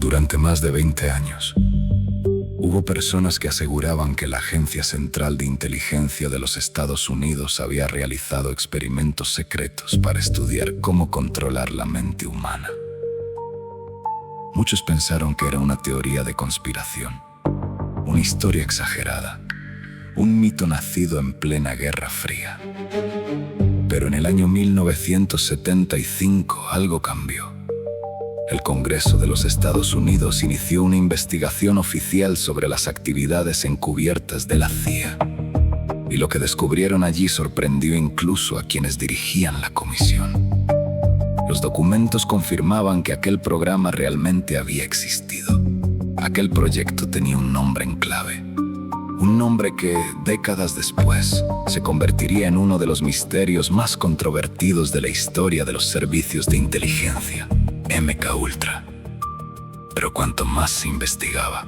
Durante más de 20 años, hubo personas que aseguraban que la Agencia Central de Inteligencia de los Estados Unidos había realizado experimentos secretos para estudiar cómo controlar la mente humana. Muchos pensaron que era una teoría de conspiración, una historia exagerada, un mito nacido en plena Guerra Fría. Pero en el año 1975 algo cambió. El Congreso de los Estados Unidos inició una investigación oficial sobre las actividades encubiertas de la CIA. Y lo que descubrieron allí sorprendió incluso a quienes dirigían la comisión. Los documentos confirmaban que aquel programa realmente había existido. Aquel proyecto tenía un nombre en clave. Un nombre que, décadas después, se convertiría en uno de los misterios más controvertidos de la historia de los servicios de inteligencia. MKUltra. Pero cuanto más se investigaba,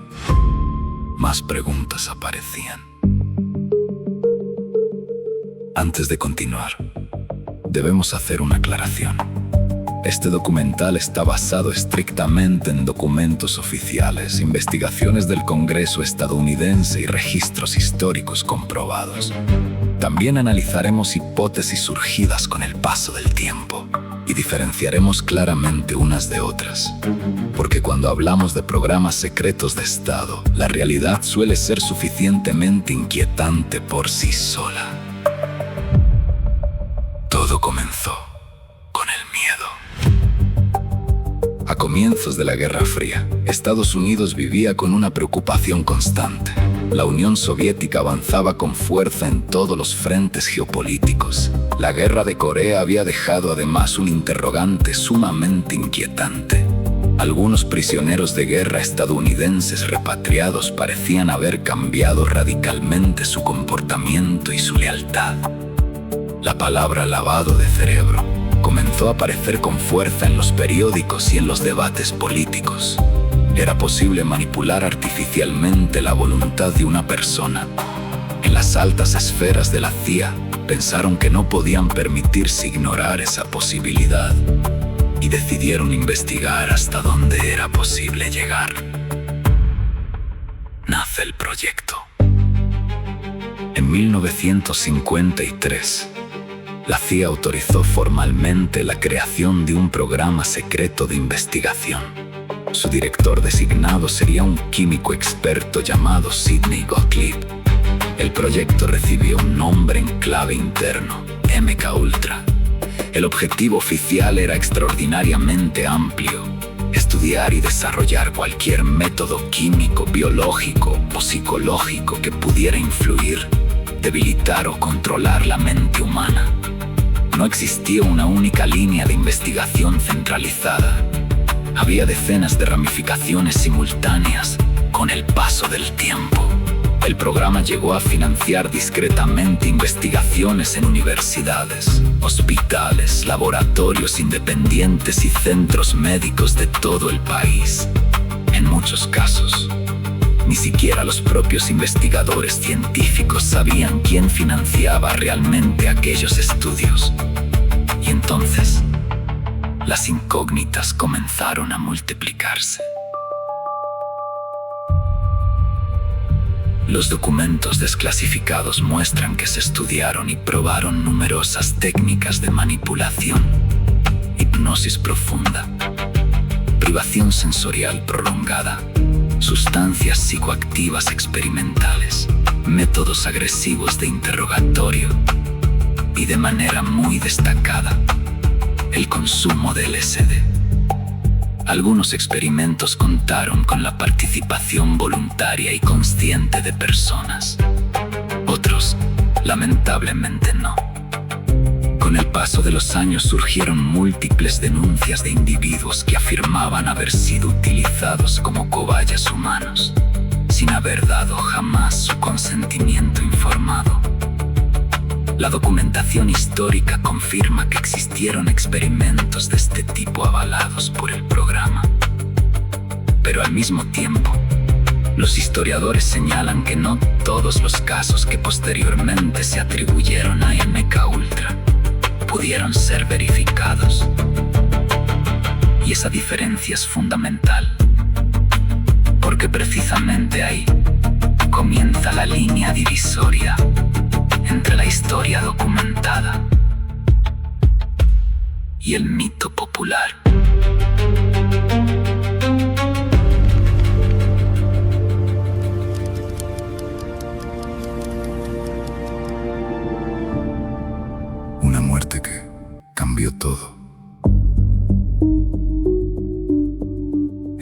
más preguntas aparecían. Antes de continuar, debemos hacer una aclaración. Este documental está basado estrictamente en documentos oficiales, investigaciones del Congreso estadounidense y registros históricos comprobados. También analizaremos hipótesis surgidas con el paso del tiempo y diferenciaremos claramente unas de otras. Porque cuando hablamos de programas secretos de Estado, la realidad suele ser suficientemente inquietante por sí sola. Todo comenzó con el miedo. A comienzos de la Guerra Fría, Estados Unidos vivía con una preocupación constante. La Unión Soviética avanzaba con fuerza en todos los frentes geopolíticos. La guerra de Corea había dejado además un interrogante sumamente inquietante. Algunos prisioneros de guerra estadounidenses repatriados parecían haber cambiado radicalmente su comportamiento y su lealtad. La palabra lavado de cerebro comenzó a aparecer con fuerza en los periódicos y en los debates políticos. Era posible manipular artificialmente la voluntad de una persona. En las altas esferas de la CIA pensaron que no podían permitirse ignorar esa posibilidad y decidieron investigar hasta dónde era posible llegar. Nace el proyecto. En 1953, la CIA autorizó formalmente la creación de un programa secreto de investigación. Su director designado sería un químico experto llamado Sidney Gottlieb. El proyecto recibió un nombre en clave interno, MKUltra. El objetivo oficial era extraordinariamente amplio: estudiar y desarrollar cualquier método químico, biológico o psicológico que pudiera influir, debilitar o controlar la mente humana. No existía una única línea de investigación centralizada. Había decenas de ramificaciones simultáneas. Con el paso del tiempo, el programa llegó a financiar discretamente investigaciones en universidades, hospitales, laboratorios independientes y centros médicos de todo el país. En muchos casos, ni siquiera los propios investigadores científicos sabían quién financiaba realmente aquellos estudios. Y entonces, las incógnitas comenzaron a multiplicarse. Los documentos desclasificados muestran que se estudiaron y probaron numerosas técnicas de manipulación: hipnosis profunda, privación sensorial prolongada, sustancias psicoactivas experimentales, métodos agresivos de interrogatorio y, de manera muy destacada, el consumo de LSD. Algunos experimentos contaron con la participación voluntaria y consciente de personas. Otros, lamentablemente, no. Con el paso de los años surgieron múltiples denuncias de individuos que afirmaban haber sido utilizados como cobayas humanos, sin haber dado jamás su consentimiento informado. La documentación histórica confirma que existieron experimentos de este tipo avalados por el programa. Pero al mismo tiempo, los historiadores señalan que no todos los casos que posteriormente se atribuyeron a MKUltra pudieron ser verificados. Y esa diferencia es fundamental. porque precisamente ahí comienza la línea divisoria entre la historia documentada y el mito popular. Una muerte que cambió todo.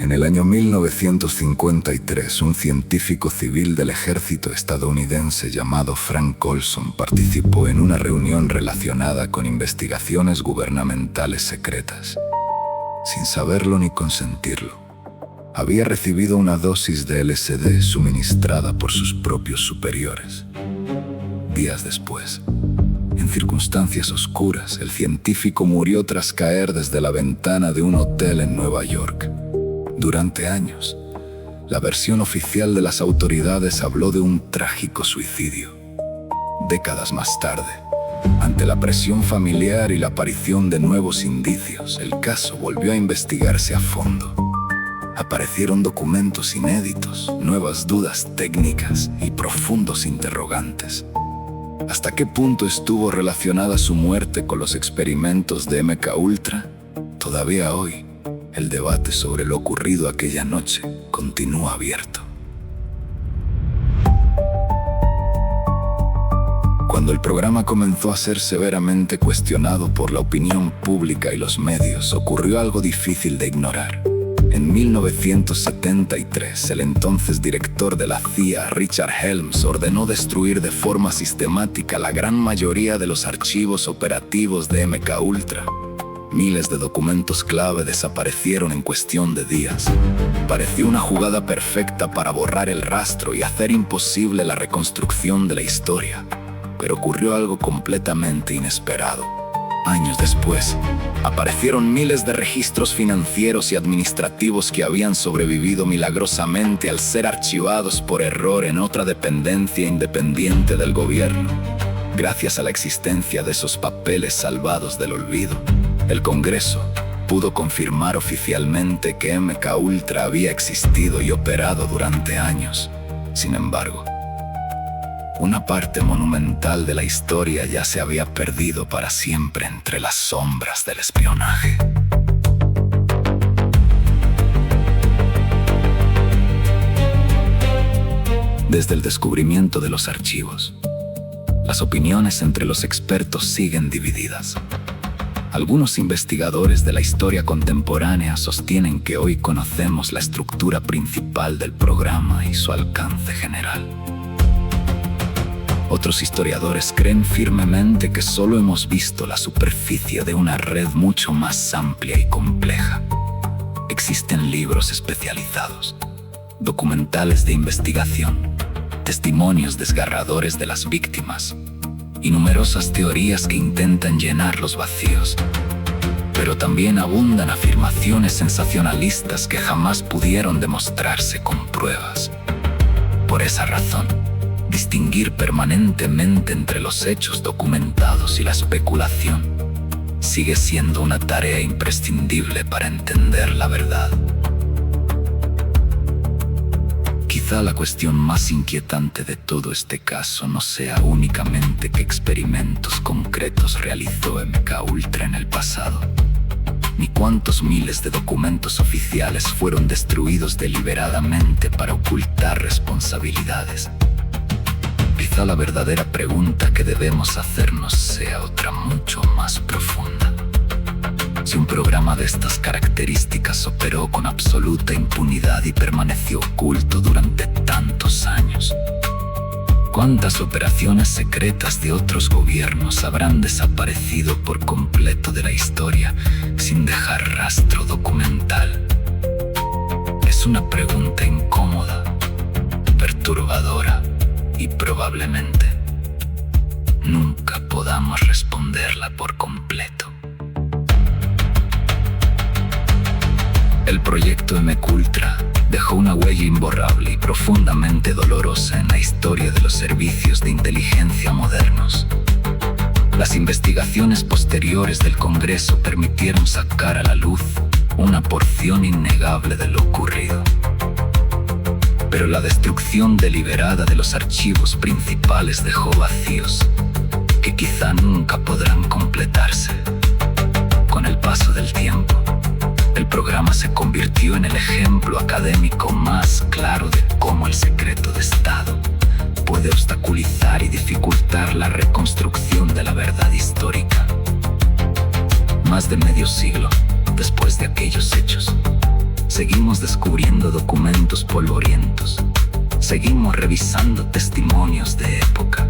En el año 1953, un científico civil del ejército estadounidense llamado Frank Olson participó en una reunión relacionada con investigaciones gubernamentales secretas. Sin saberlo ni consentirlo, había recibido una dosis de LSD suministrada por sus propios superiores. Días después, en circunstancias oscuras, el científico murió tras caer desde la ventana de un hotel en Nueva York. Durante años, la versión oficial de las autoridades habló de un trágico suicidio. Décadas más tarde, ante la presión familiar y la aparición de nuevos indicios, el caso volvió a investigarse a fondo. Aparecieron documentos inéditos, nuevas dudas técnicas y profundos interrogantes. ¿Hasta qué punto estuvo relacionada su muerte con los experimentos de MKUltra? Todavía hoy, el debate sobre lo ocurrido aquella noche continúa abierto. Cuando el programa comenzó a ser severamente cuestionado por la opinión pública y los medios, ocurrió algo difícil de ignorar. En 1973, el entonces director de la CIA, Richard Helms, ordenó destruir de forma sistemática la gran mayoría de los archivos operativos de MKUltra. Miles de documentos clave desaparecieron en cuestión de días. Pareció una jugada perfecta para borrar el rastro y hacer imposible la reconstrucción de la historia. Pero ocurrió algo completamente inesperado. Años después, aparecieron miles de registros financieros y administrativos que habían sobrevivido milagrosamente al ser archivados por error en otra dependencia independiente del gobierno. Gracias a la existencia de esos papeles salvados del olvido, el Congreso pudo confirmar oficialmente que MKUltra había existido y operado durante años. Sin embargo, una parte monumental de la historia ya se había perdido para siempre entre las sombras del espionaje. Desde el descubrimiento de los archivos, las opiniones entre los expertos siguen divididas. Algunos investigadores de la historia contemporánea sostienen que hoy conocemos la estructura principal del programa y su alcance general. Otros historiadores creen firmemente que solo hemos visto la superficie de una red mucho más amplia y compleja. Existen libros especializados, documentales de investigación, testimonios desgarradores de las víctimas y numerosas teorías que intentan llenar los vacíos. Pero también abundan afirmaciones sensacionalistas que jamás pudieron demostrarse con pruebas. Por esa razón, distinguir permanentemente entre los hechos documentados y la especulación sigue siendo una tarea imprescindible para entender la verdad. Quizá la cuestión más inquietante de todo este caso no sea únicamente qué experimentos concretos realizó MKUltra en el pasado, ni cuántos miles de documentos oficiales fueron destruidos deliberadamente para ocultar responsabilidades. Quizá la verdadera pregunta que debemos hacernos sea otra mucho más profunda. Si un programa de estas características operó con absoluta impunidad y permaneció oculto durante tantos años, ¿cuántas operaciones secretas de otros gobiernos habrán desaparecido por completo de la historia sin dejar rastro documental? Es una pregunta incómoda, perturbadora y probablemente nunca podamos responderla por completo. El proyecto MKUltra dejó una huella imborrable y profundamente dolorosa en la historia de los servicios de inteligencia modernos. Las investigaciones posteriores del Congreso permitieron sacar a la luz una porción innegable de lo ocurrido. Pero la destrucción deliberada de los archivos principales dejó vacíos que quizá nunca podrán completarse. Con el paso del tiempo, el programa se convirtió en el ejemplo académico más claro de cómo el secreto de Estado puede obstaculizar y dificultar la reconstrucción de la verdad histórica. Más de medio siglo después de aquellos hechos, seguimos descubriendo documentos polvorientos, seguimos revisando testimonios de época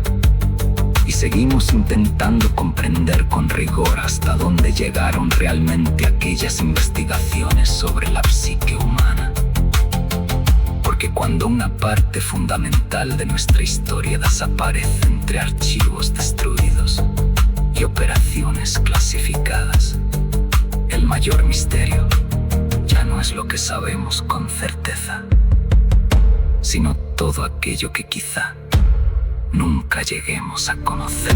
y seguimos intentando comprender con rigor hasta dónde llegaron realmente aquellas investigaciones sobre la psique humana. Porque cuando una parte fundamental de nuestra historia desaparece entre archivos destruidos y operaciones clasificadas, el mayor misterio ya no es lo que sabemos con certeza, sino todo aquello que quizá nunca lleguemos a conocer.